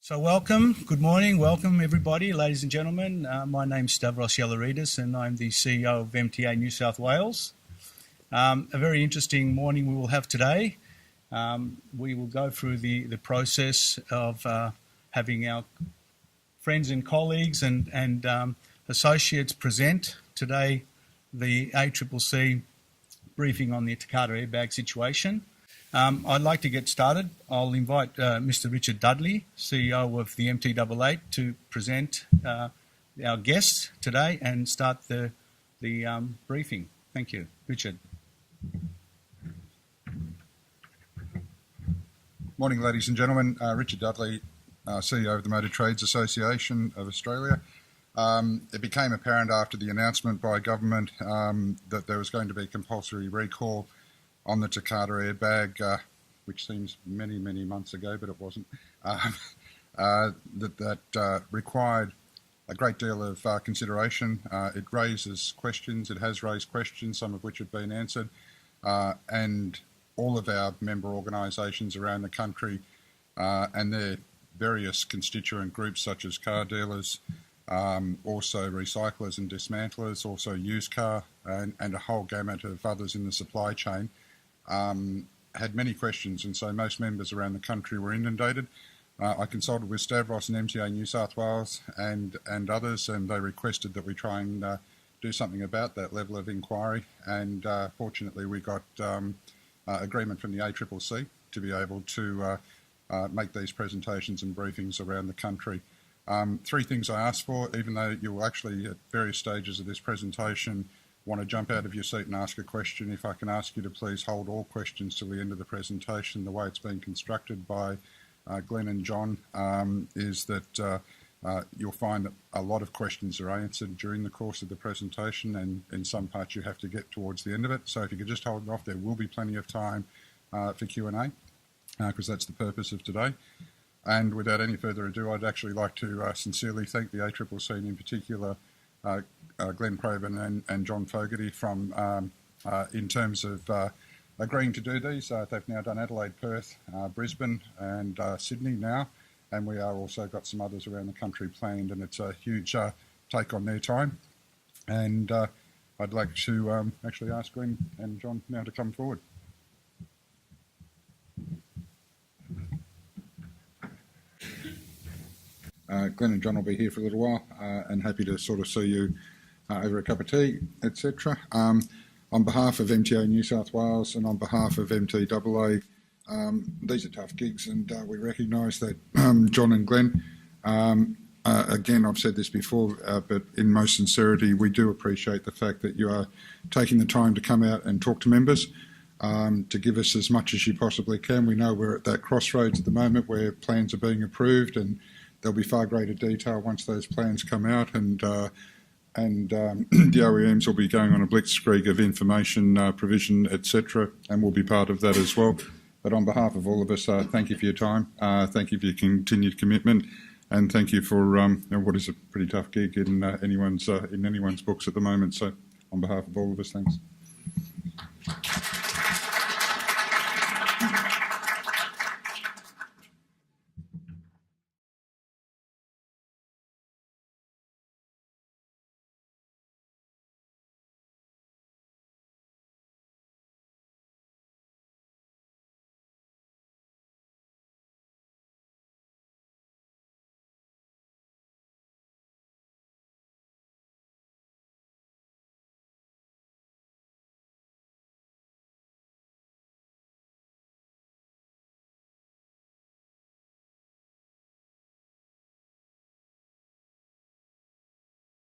So good morning, welcome everybody, ladies and gentlemen. My name's Stavros Yallouridis and I'm the CEO of MTA New South Wales. A very interesting morning we will have today. We will go through the process of having our friends and colleagues and associates present today the ACCC briefing on the Takata airbag situation. I'd like to get started. I'll invite Mr. Richard Dudley, CEO of the MTA, to present our guests today and start the briefing. Thank you. Richard. Morning, ladies and gentlemen. Richard Dudley, CEO of the Motor Trades Association of Australia. It became apparent after the announcement by government that there was going to be compulsory recall on the Takata airbag, which seems many, many months ago, but it wasn't, that required a great deal of consideration. It raises questions, it has raised questions, some of which have been answered, and all of our member organisations around the country and their various constituent groups such as car dealers, also recyclers and dismantlers, also used car and a whole gamut of others in the supply chain, had many questions, and so most members around the country were inundated. I consulted with Stavros and MTA New South Wales and others, and they requested that we try and do something about that level of inquiry, and fortunately we got agreement from the ACCC to be able to make these presentations and briefings around the country. Three things I asked for, even though you will actually at various stages of this presentation want to jump out of your seat and ask a question. If I can ask you to please hold all questions till the end of the presentation. The way it's been constructed by Glen and John is that you'll find that a lot of questions are answered during the course of the presentation, and in some parts you have to get towards the end of it. So if you could just hold it off, there will be plenty of time for Q&A, because that's the purpose of today. And without any further ado, I'd actually like to sincerely thank the ACCC and in particular Glen, Craven and John Fogerty from in terms of agreeing to do these. They've now done Adelaide, Perth, Brisbane and Sydney now, and we are also got some others around the country planned, and it's a huge take on their time. And I'd like to actually ask Glen and John now to come forward. Glen and John will be here for a little while and happy to sort of see you over a cup of tea, etc. On behalf of MTA New South Wales and on behalf of MTA, these are tough gigs, and we recognise that John and Glen, again, I've said this before, but in most sincerity, we do appreciate the fact that you are taking the time to come out and talk to members, to give us as much as you possibly can. We know we're at that crossroads at the moment where plans are being approved, and there'll be far greater detail once those plans come out, and the OEMs will be going on a blitzkrieg of information provision, etc., and we'll be part of that as well. But on behalf of all of us, thank you for your time, thank you for your continued commitment, and thank you for what is a pretty tough gig in anyone's books at the moment. So on behalf of all of us, thanks.